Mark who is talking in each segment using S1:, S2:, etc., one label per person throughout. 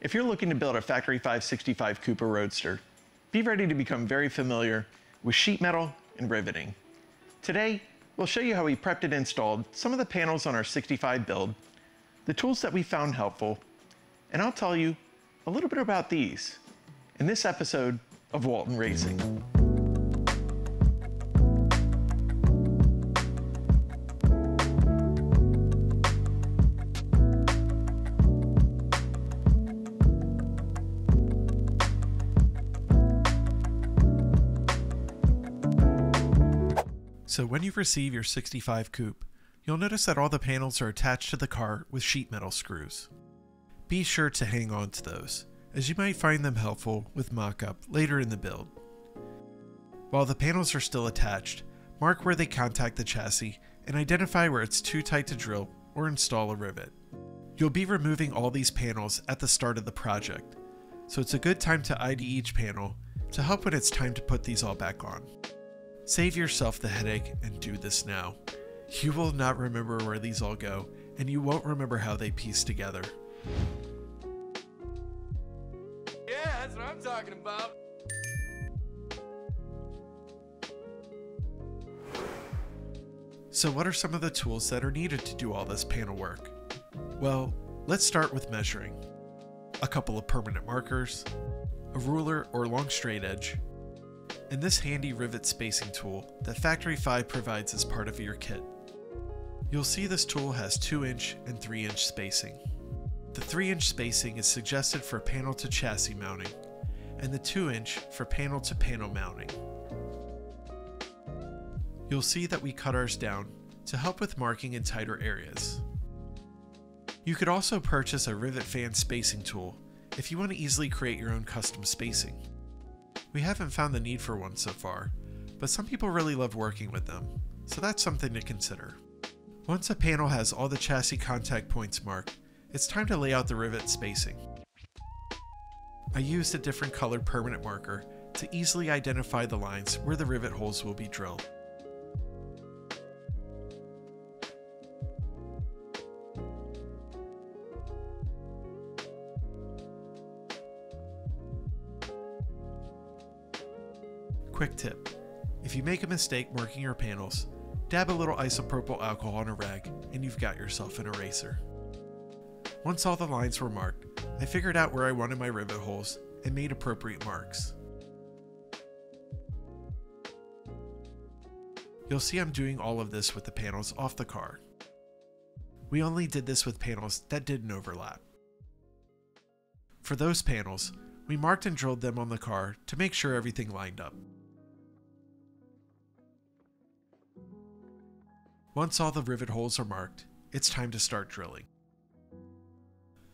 S1: If you're looking to build a Factory 565 Coupe Roadster, be ready to become very familiar with sheet metal and riveting. Today, we'll show you how we prepped and installed some of the panels on our 65 build, the tools that we found helpful, and I'll tell you a little bit about these in this episode of Walton Racing.
S2: So when you receive your 65 Coupe, you'll notice that all the panels are attached to the car with sheet metal screws. Be sure to hang on to those, as you might find them helpful with mock-up later in the build. While the panels are still attached, mark where they contact the chassis and identify where it's too tight to drill or install a rivet. You'll be removing all these panels at the start of the project, so it's a good time to ID each panel to help when it's time to put these all back on. Save yourself the headache and do this now. You will not remember where these all go, and you won't remember how they piece together.
S3: Yeah, that's what I'm talking about.
S2: So what are some of the tools that are needed to do all this panel work? Well, let's start with measuring. A couple of permanent markers, a ruler or long straight edge, and this handy rivet spacing tool that Factory 5 provides as part of your kit. You'll see this tool has 2-inch and 3-inch spacing. The 3-inch spacing is suggested for panel to chassis mounting, and the 2-inch for panel to panel mounting. You'll see that we cut ours down to help with marking in tighter areas. You could also purchase a rivet fan spacing tool if you want to easily create your own custom spacing. We haven't found the need for one so far, but some people really love working with them, so that's something to consider. Once a panel has all the chassis contact points marked, it's time to lay out the rivet spacing. I used a different colored permanent marker to easily identify the lines where the rivet holes will be drilled. Quick tip, if you make a mistake marking your panels, dab a little isopropyl alcohol on a rag and you've got yourself an eraser. Once all the lines were marked, I figured out where I wanted my rivet holes and made appropriate marks. You'll see I'm doing all of this with the panels off the car. We only did this with panels that didn't overlap. For those panels, we marked and drilled them on the car to make sure everything lined up. Once all the rivet holes are marked, it's time to start drilling.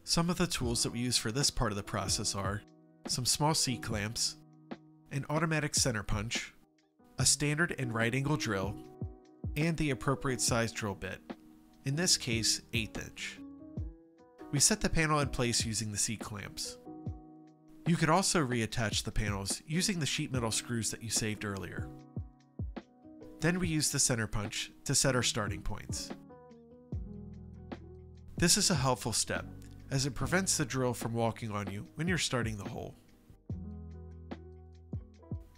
S2: Some of the tools that we use for this part of the process are some small C-clamps, an automatic center punch, a standard and right angle drill, and the appropriate size drill bit, in this case 1/8 inch. We set the panel in place using the C-clamps. You could also reattach the panels using the sheet metal screws that you saved earlier. Then we use the center punch to set our starting points. This is a helpful step, as it prevents the drill from walking on you when you're starting the hole.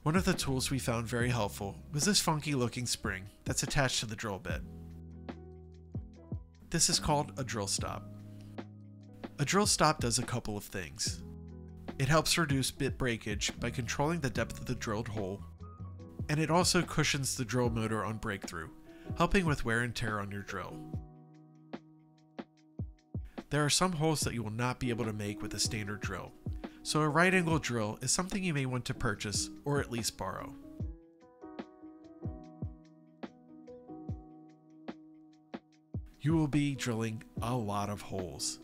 S2: One of the tools we found very helpful was this funky looking spring that's attached to the drill bit. This is called a drill stop. A drill stop does a couple of things. It helps reduce bit breakage by controlling the depth of the drilled hole, and it also cushions the drill motor on breakthrough, helping with wear and tear on your drill. There are some holes that you will not be able to make with a standard drill, so a right angle drill is something you may want to purchase or at least borrow. You will be drilling a lot of holes,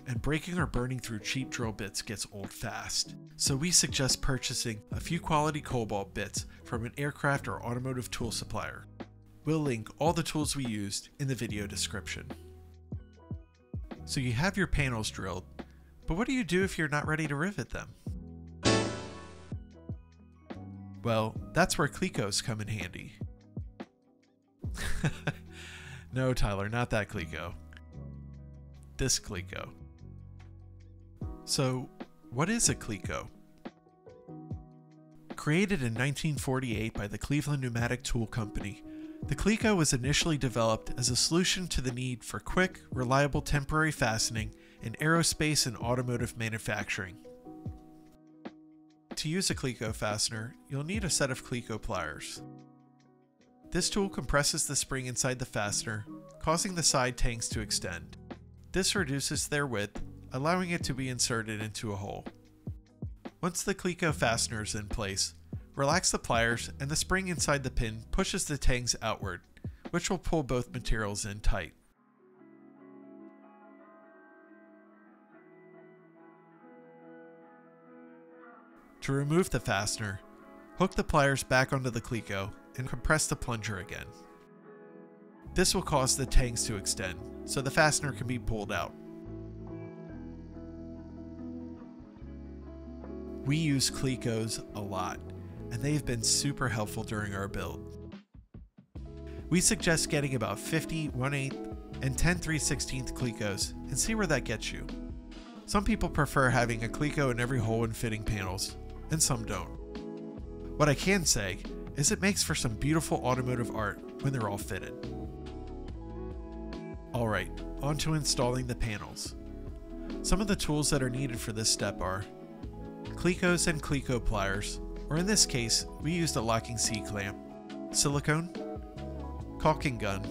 S2: and breaking or burning through cheap drill bits gets old fast. So we suggest purchasing a few quality cobalt bits from an aircraft or automotive tool supplier. We'll link all the tools we used in the video description. So you have your panels drilled, but what do you do if you're not ready to rivet them? Well, that's where Clecos come in handy. No, Tyler, not that Cleco. This Cleco. So, what is a cleco? Created in 1948 by the Cleveland Pneumatic Tool Company, the cleco was initially developed as a solution to the need for quick, reliable temporary fastening in aerospace and automotive manufacturing. To use a cleco fastener, you'll need a set of cleco pliers. This tool compresses the spring inside the fastener, causing the side tangs to extend. This reduces their width, allowing it to be inserted into a hole. Once the cleco fastener is in place, relax the pliers and the spring inside the pin pushes the tangs outward, which will pull both materials in tight. To remove the fastener, hook the pliers back onto the cleco and compress the plunger again. This will cause the tangs to extend, so the fastener can be pulled out. We use clecos a lot, and they've been super helpful during our build. We suggest getting about 50 1/8 and 10 3/16 clecos and see where that gets you. Some people prefer having a cleco in every hole in fitting panels, and some don't. What I can say is it makes for some beautiful automotive art when they're all fitted. Alright, on to installing the panels. Some of the tools that are needed for this step are clecos and cleco pliers, or in this case, we used a locking C-clamp, silicone, caulking gun,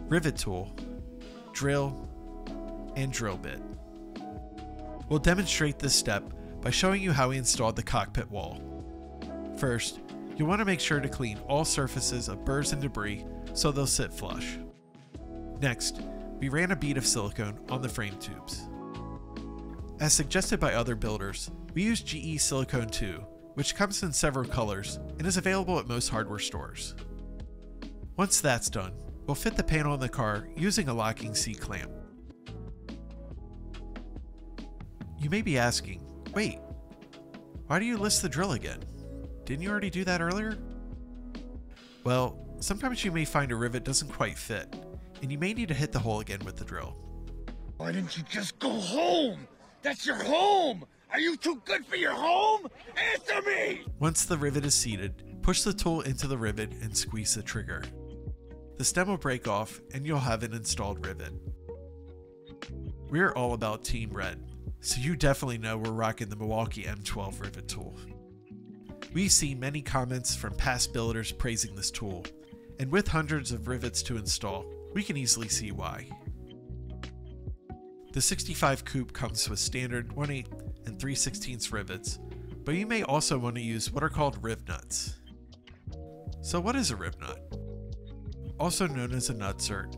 S2: rivet tool, drill, and drill bit. We'll demonstrate this step by showing you how we installed the cockpit wall. First, you'll want to make sure to clean all surfaces of burrs and debris so they'll sit flush. Next, we ran a bead of silicone on the frame tubes. As suggested by other builders, we use GE Silicone 2, which comes in several colors and is available at most hardware stores. Once that's done, we'll fit the panel in the car using a locking C-clamp. You may be asking, wait, why do you list the drill again? Didn't you already do that earlier? Well, sometimes you may find a rivet doesn't quite fit, and you may need to hit the hole again with the drill.
S4: Why didn't you just go home? That's your home! Are you too good for your home? Answer me!
S2: Once the rivet is seated, push the tool into the rivet and squeeze the trigger. The stem will break off and you'll have an installed rivet. We're all about Team Red, so you definitely know we're rocking the Milwaukee M12 rivet tool. We've seen many comments from past builders praising this tool, and with hundreds of rivets to install, we can easily see why. The 65 Coupe comes with standard 1/8 and 3/16 rivets, but you may also want to use what are called Rivnuts. So what is a Rivnut? Also known as a nutsert,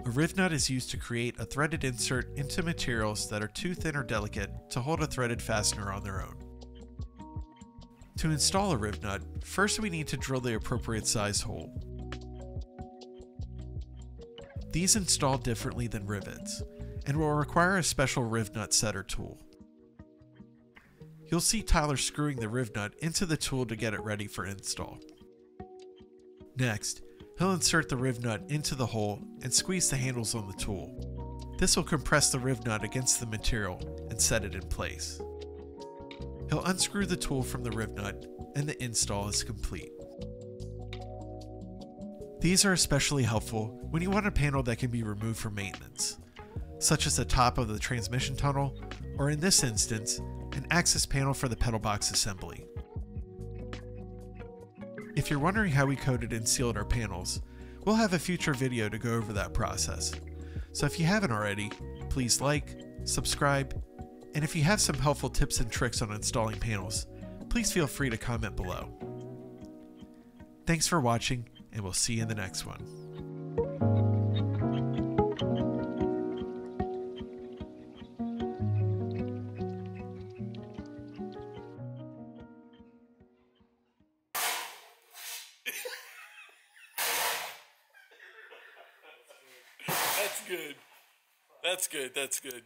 S2: a Rivnut is used to create a threaded insert into materials that are too thin or delicate to hold a threaded fastener on their own. To install a Rivnut, first we need to drill the appropriate size hole. These install differently than rivets, and will require a special Rivnut setter tool. You'll see Tyler screwing the Rivnut into the tool to get it ready for install. Next, he'll insert the Rivnut into the hole and squeeze the handles on the tool. This will compress the Rivnut against the material and set it in place. He'll unscrew the tool from the Rivnut and the install is complete. These are especially helpful when you want a panel that can be removed for maintenance, such as the top of the transmission tunnel, or in this instance, an access panel for the pedal box assembly. If you're wondering how we coated and sealed our panels, we'll have a future video to go over that process. So if you haven't already, please like, subscribe, and if you have some helpful tips and tricks on installing panels, please feel free to comment below. Thanks for watching, and we'll see you in the next one.
S3: That's good. That's good. That's good.